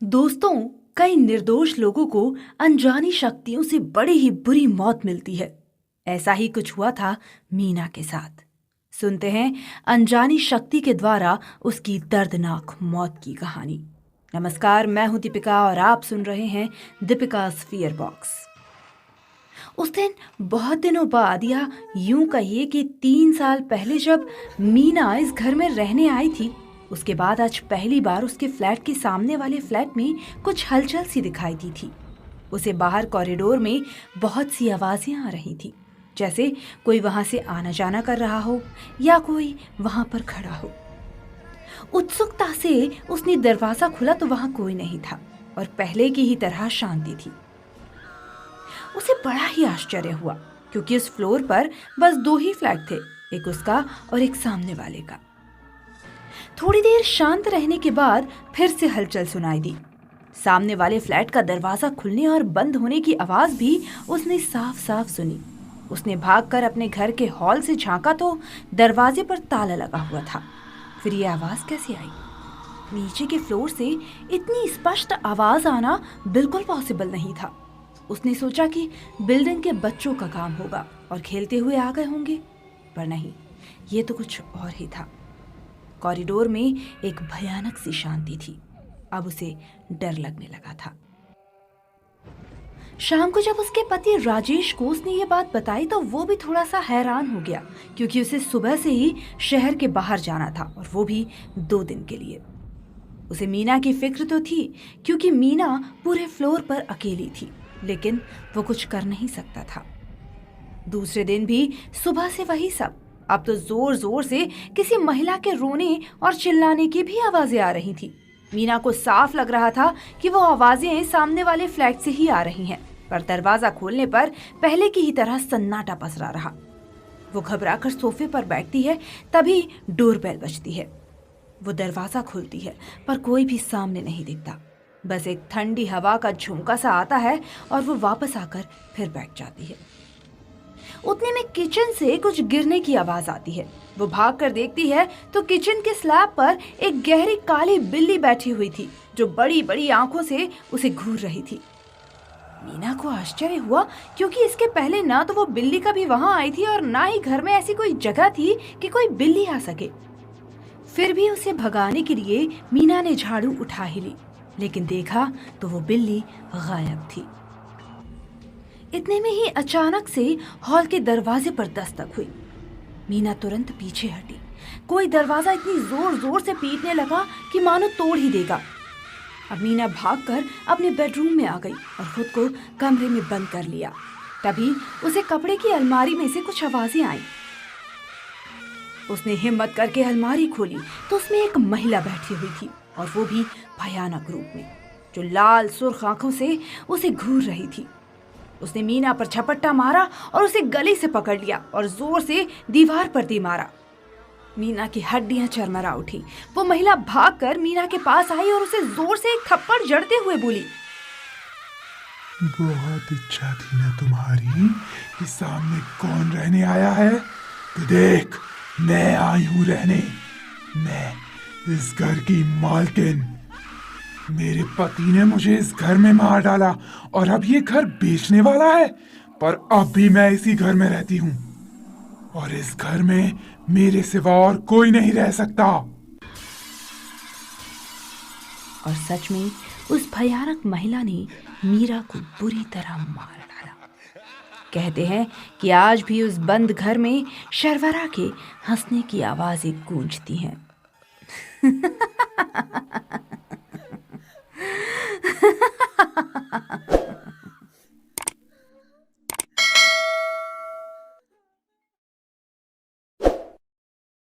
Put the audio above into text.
दोस्तों, कई निर्दोष लोगों को अनजानी शक्तियों से बड़ी ही बुरी मौत मिलती है। ऐसा ही कुछ हुआ था मीना के साथ। सुनते हैं अनजानी शक्ति के द्वारा उसकी दर्दनाक मौत की कहानी। नमस्कार, मैं हूं दीपिका और आप सुन रहे हैं दीपिका's फियर बॉक्स। उस दिन बहुत दिनों बाद, या यूं कहिए कि 3 साल पहले, जब मीना इस घर में रहने आई थी, उसके बाद आज पहली बार उसके फ्लैट के सामने वाले फ्लैट में कुछ हलचल सी दिखाई दी थी। उसे बाहर कॉरिडोर में बहुत सी आवाजें आ रही थी, जैसे कोई वहां से आना जाना कर रहा हो या कोई वहां पर खड़ा हो। उत्सुकता से उसने दरवाजा खोला तो वहां कोई नहीं था और पहले की ही तरह शांति थी। उसे बड़ा ही आश्चर्य हुआ, क्योंकि उस फ्लोर पर बस 2 ही फ्लैट थे, एक उसका और एक सामने वाले का। थोड़ी देर शांत रहने के बाद फिर से हलचल सुनाई दी। सामने वाले फ्लैट का दरवाजा खुलने और बंद होने की आवाज भी उसने साफ साफ सुनी। उसने भागकर अपने घर के हॉल से झांका तो दरवाजे पर ताला लगा हुआ था। फिर ये आवाज कैसे आई? नीचे के फ्लोर से इतनी स्पष्ट आवाज आना बिल्कुल पॉसिबल नहीं था। उसने सोचा कि बिल्डिंग के बच्चों का काम होगा और खेलते हुए आ गए होंगे, पर नहीं, ये तो कुछ और ही था। कॉरिडोर में एक भयानक सी शांति थी। अब उसे डर लगने लगा था। शाम को जब उसके पति राजेश को उसने ये बात बताई तो वो भी थोड़ा सा हैरान हो गया, क्योंकि उसे सुबह से ही शहर के बाहर जाना था, और वो भी 2 दिन के लिए। उसे मीना की फिक्र तो थी, क्योंकि मीना पूरे फ्लोर पर अकेली थी, लेकिन वो कुछ कर नहीं सकता था। दूसरे दिन भी सुबह से वही सब। अब तो जोर जोर से किसी महिला के रोने और चिल्लाने की भी आवाजें आ रही थी। मीना को साफ लग रहा था कि वो आवाजें सामने वाले फ्लैट से ही आ रही हैं, पर दरवाजा खोलने पर पहले की ही तरह सन्नाटा पसरा रहा। वो घबराकर सोफे पर बैठती है, तभी डोरबेल बजती है। वो दरवाजा खोलती है, पर कोई भी सामने नहीं दिखता। बस एक ठंडी हवा का झोंका सा आता है और वो वापस आकर फिर बैठ जाती है। उतने में किचन से कुछ गिरने की आवाज आती है। वो भागकर देखती है तो किचन के स्लैब पर एक गहरी काली बिल्ली बैठी हुई थी, जो बड़ी बड़ी आंखों से उसे घूर रही थी। मीना को आश्चर्य हुआ, क्योंकि इसके पहले ना तो वो बिल्ली कभी वहां आई थी और ना ही घर में ऐसी कोई जगह थी कि कोई बिल्ली आ सके। फिर भी उसे भगाने के लिए मीना ने झाड़ू उठा ही ली, लेकिन देखा तो वो बिल्ली गायब थी। इतने में ही अचानक से हॉल के दरवाजे पर दस्तक हुई। मीना तुरंत पीछे हटी। कोई दरवाजा इतनी जोर जोर से पीटने लगा कि मानो तोड़ ही देगा। अब मीना भागकर अपने बेडरूम में आ गई और खुद को कमरे में बंद कर लिया। तभी उसे कपड़े की अलमारी में से कुछ आवाजें आईं। उसने हिम्मत करके अलमारी खोली तो उसमें एक महिला बैठी हुई थी, और वो भी भयानक रूप में, जो लाल सुर्ख आंखों से उसे घूर रही थी। उसने मीना पर झपट्टा मारा और उसे गले से पकड़ लिया और जोर से दीवार पर दे मारा। मीना की हड्डियां चरमरा उठी। वो महिला भागकर मीना के पास आई और उसे जोर से एक थप्पड़ जड़ते हुए बोली, बहुत इच्छा थी ना तुम्हारी कि सामने कौन रहने आया है? तो देख, मैं आई हूं रहने। मैं इस घर की मालकिन। मेरे पति ने मुझे इस घर में मार डाला और अब ये घर बेचने वाला है, पर अब भी मैं इसी घर में रहती हूँ और इस घर में मेरे सिवा और कोई नहीं रह सकता। और सच में उस भयानक महिला ने मीरा को बुरी तरह मार डाला। कहते हैं कि आज भी उस बंद घर में शर्वरा के हंसने की आवाजें गूंजती हैं।